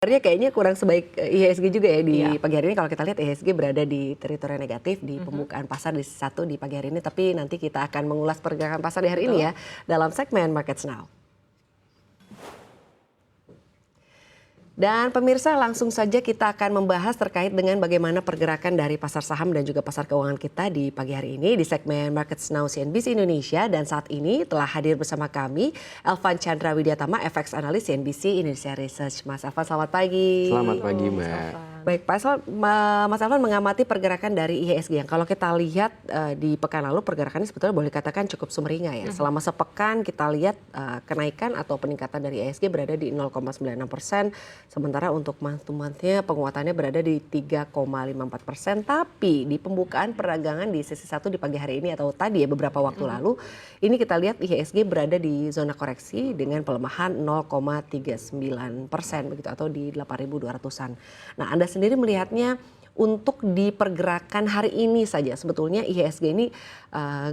Sebenarnya kayaknya kurang sebaik IHSG juga ya Iya. di pagi hari ini. Kalau kita lihat IHSG berada di teritori negatif di pembukaan pasar di satu di pagi hari ini. Tapi nanti kita akan mengulas pergerakan pasar di hari ini Betul. ya dalam segmen Markets Now. Dan pemirsa, langsung saja kita akan membahas terkait dengan bagaimana pergerakan dari pasar saham dan juga pasar keuangan kita di pagi hari ini di segmen Markets Now CNBC Indonesia. Dan saat ini telah hadir bersama kami Elvan Chandra Widyatama, FX Analis CNBC Indonesia Research. Mas Elvan, selamat pagi. Selamat pagi, Mas Mbak. Elvan. Baik, Mas Elvan mengamati pergerakan dari IHSG yang kalau kita lihat di pekan lalu pergerakannya sebetulnya boleh dikatakan cukup sumringah ya. Selama sepekan kita lihat kenaikan atau peningkatan dari IHSG berada di 0,96%, sementara untuk month to month-nya penguatannya berada di 3,54%. Tapi di pembukaan perdagangan di sesi 1 di pagi hari ini atau tadi ya beberapa waktu lalu, ini kita lihat IHSG berada di zona koreksi dengan pelemahan 0,39% begitu atau di 8.200-an. Nah, Anda sendiri melihatnya untuk di pergerakan hari ini saja sebetulnya IHSG ini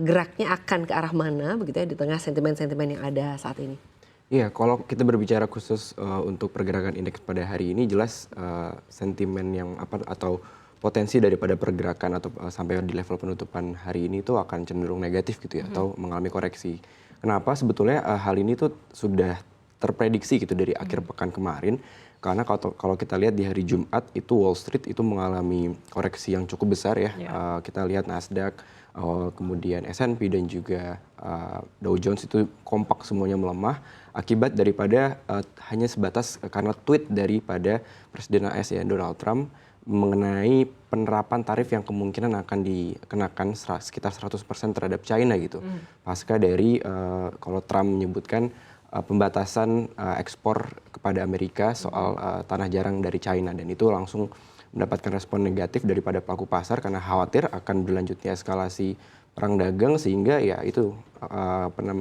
geraknya akan ke arah mana begitu ya di tengah sentimen-sentimen yang ada saat ini? Iya, kalau kita berbicara khusus untuk pergerakan indeks pada hari ini, jelas sentimen yang atau potensi daripada pergerakan atau sampai di level penutupan hari ini itu akan cenderung negatif gitu ya, atau mengalami koreksi. Kenapa? Sebetulnya hal ini tuh sudah terprediksi gitu dari akhir pekan kemarin. Karena kalau kita lihat di hari Jumat itu Wall Street itu mengalami koreksi yang cukup besar ya. Kita lihat Nasdaq, kemudian S&P dan juga Dow Jones itu kompak semuanya melemah akibat daripada hanya sebatas karena tweet daripada Presiden AS ya Donald Trump mengenai penerapan tarif yang kemungkinan akan dikenakan sekitar 100% terhadap China gitu. Pasca dari kalau Trump menyebutkan pembatasan ekspor kepada Amerika soal tanah jarang dari China, dan itu langsung mendapatkan respon negatif daripada pelaku pasar karena khawatir akan berlanjutnya eskalasi perang dagang, sehingga ya itu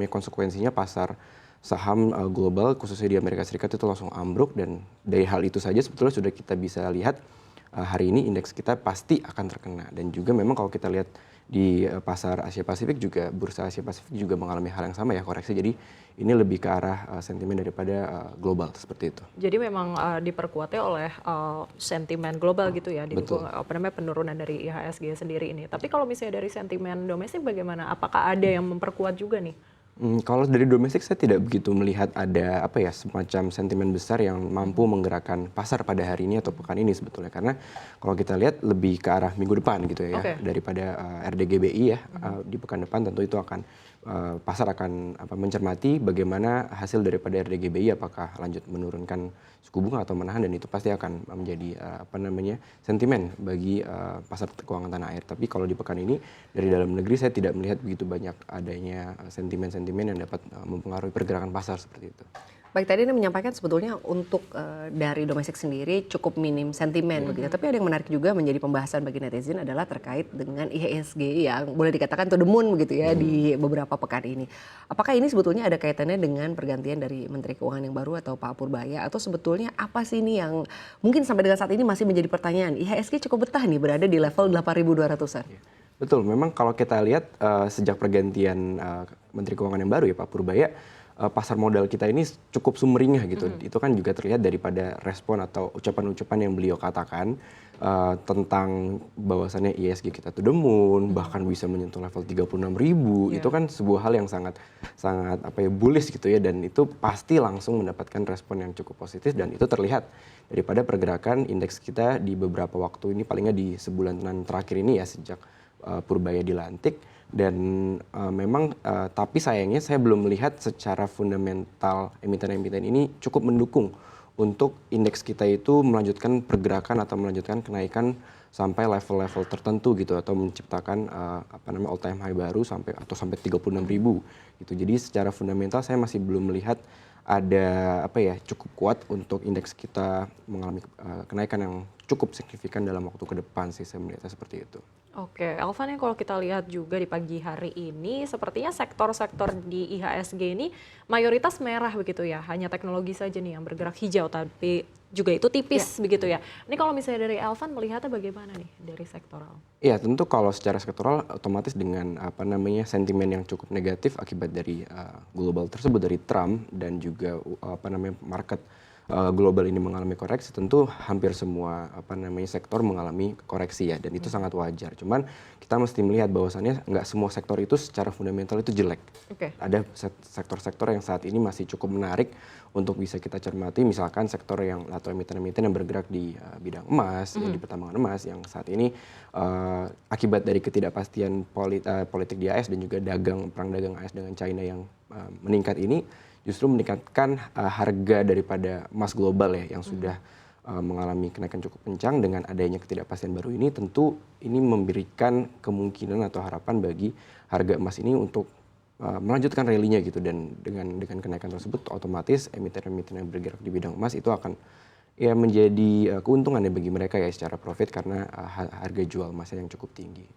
konsekuensinya pasar saham global khususnya di Amerika Serikat itu langsung ambruk. Dan dari hal itu saja sebetulnya sudah kita bisa lihat hari ini indeks kita pasti akan terkena. Dan juga memang kalau kita lihat di pasar Asia Pasifik juga, bursa Asia Pasifik juga mengalami hal yang sama ya, koreksi. Jadi ini lebih ke arah sentimen daripada global seperti itu. Jadi memang diperkuatnya oleh sentimen global gitu ya, didukung penurunan dari IHSG sendiri ini. Tapi kalau misalnya dari sentimen domestik bagaimana? Apakah ada yang memperkuat juga nih? Kalau dari domestik saya tidak begitu melihat ada semacam sentimen besar yang mampu menggerakkan pasar pada hari ini atau pekan ini sebetulnya, karena kalau kita lihat lebih ke arah minggu depan gitu ya, daripada RDGBI ya di pekan depan tentu itu akan pasar akan mencermati bagaimana hasil daripada RDGBI, apakah lanjut menurunkan suku bunga atau menahan, dan itu pasti akan menjadi sentimen bagi pasar keuangan tanah air. Tapi kalau di pekan ini dari dalam negeri saya tidak melihat begitu banyak adanya sentimen-sentimen yang dapat mempengaruhi pergerakan pasar seperti itu. Baik, tadi Anda menyampaikan sebetulnya untuk dari domestik sendiri cukup minim sentimen begitu. Tapi ada yang menarik juga menjadi pembahasan bagi netizen adalah terkait dengan IHSG yang boleh dikatakan to the moon begitu ya di beberapa pekan ini. Apakah ini sebetulnya ada kaitannya dengan pergantian dari Menteri Keuangan yang baru atau Pak Purbaya, atau sebetulnya apa sih ini yang mungkin sampai dengan saat ini masih menjadi pertanyaan? IHSG cukup betah nih berada di level 8.200-an. Betul, memang kalau kita lihat sejak pergantian Menteri Keuangan yang baru ya Pak Purbaya, pasar modal kita ini cukup sumringah gitu. Itu kan juga terlihat daripada respon atau ucapan-ucapan yang beliau katakan tentang bahwasannya IHSG kita to the moon, bahkan bisa menyentuh level 36.000. Itu kan sebuah hal yang sangat bullish gitu ya, dan itu pasti langsung mendapatkan respon yang cukup positif, dan itu terlihat daripada pergerakan indeks kita di beberapa waktu ini, palingnya di sebulanan terakhir ini ya sejak Purbaya dilantik. Dan memang tapi sayangnya saya belum melihat secara fundamental emiten-emiten ini cukup mendukung untuk indeks kita itu melanjutkan pergerakan atau melanjutkan kenaikan sampai level-level tertentu gitu, atau menciptakan all time high baru sampai 36.000 gitu. Jadi secara fundamental saya masih belum melihat ada cukup kuat untuk indeks kita mengalami kenaikan yang cukup signifikan dalam waktu ke depan sih, saya melihatnya seperti itu. Oke, Elvan, yang kalau kita lihat juga di pagi hari ini sepertinya sektor-sektor di IHSG ini mayoritas merah begitu ya, hanya teknologi saja nih yang bergerak hijau, tapi juga itu tipis begitu ya. Ini kalau misalnya dari Elvan melihatnya bagaimana nih dari sektoral? Iya, tentu kalau secara sektoral otomatis dengan sentimen yang cukup negatif akibat dari global tersebut, dari Trump dan juga market global ini mengalami koreksi, tentu hampir semua sektor mengalami koreksi ya, dan itu sangat wajar. Cuman kita mesti melihat bahwasannya nggak semua sektor itu secara fundamental itu jelek. Ada sektor-sektor yang saat ini masih cukup menarik untuk bisa kita cermati, misalkan sektor yang atau emiten-emiten yang bergerak di bidang emas, ya, di pertambangan emas yang saat ini akibat dari ketidakpastian politik di AS dan juga perang dagang AS dengan China yang meningkat ini, justru meningkatkan harga daripada emas global ya yang sudah mengalami kenaikan cukup kencang. Dengan adanya ketidakpastian baru ini, tentu ini memberikan kemungkinan atau harapan bagi harga emas ini untuk melanjutkan rally-nya gitu, dan dengan kenaikan tersebut otomatis emiten-emiten yang bergerak di bidang emas itu akan ya menjadi keuntungan ya bagi mereka ya secara profit karena harga jual emasnya yang cukup tinggi.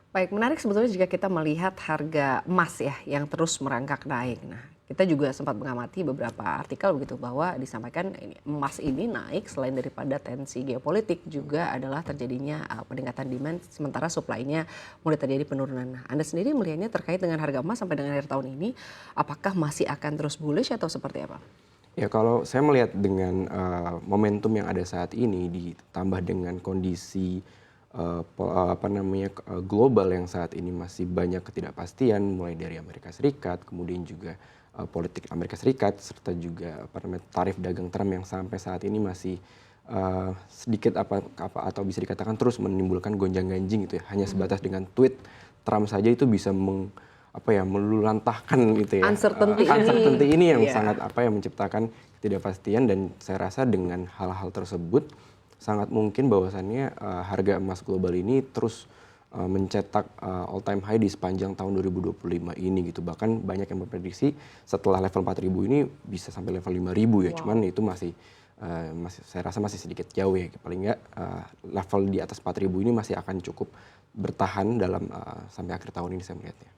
Baik, menarik sebetulnya jika kita melihat harga emas ya yang terus merangkak naik. Nah, kita juga sempat mengamati beberapa artikel begitu bahwa disampaikan emas ini naik selain daripada tensi geopolitik juga adalah terjadinya peningkatan demand sementara supply-nya mulai terjadi penurunan. Nah, Anda sendiri melihatnya terkait dengan harga emas sampai dengan akhir tahun ini, apakah masih akan terus bullish atau seperti apa? Ya, kalau saya melihat dengan momentum yang ada saat ini ditambah dengan kondisi global yang saat ini masih banyak ketidakpastian mulai dari Amerika Serikat, kemudian juga politik Amerika Serikat serta juga tarif dagang Trump yang sampai saat ini masih sedikit atau bisa dikatakan terus menimbulkan gonjang-ganjing gitu ya. Hanya sebatas dengan tweet Trump saja itu bisa meluluhlantahkan gitu ya. Uncertainty ini yang sangat menciptakan ketidakpastian, dan saya rasa dengan hal-hal tersebut sangat mungkin bahwasannya harga emas global ini terus mencetak all time high di sepanjang tahun 2025 ini gitu. Bahkan banyak yang memprediksi setelah level 4.000 ini bisa sampai level 5.000 ya. Wow. Cuman itu masih saya rasa masih sedikit jauh ya. Paling nggak level di atas 4.000 ini masih akan cukup bertahan dalam sampai akhir tahun ini saya melihatnya.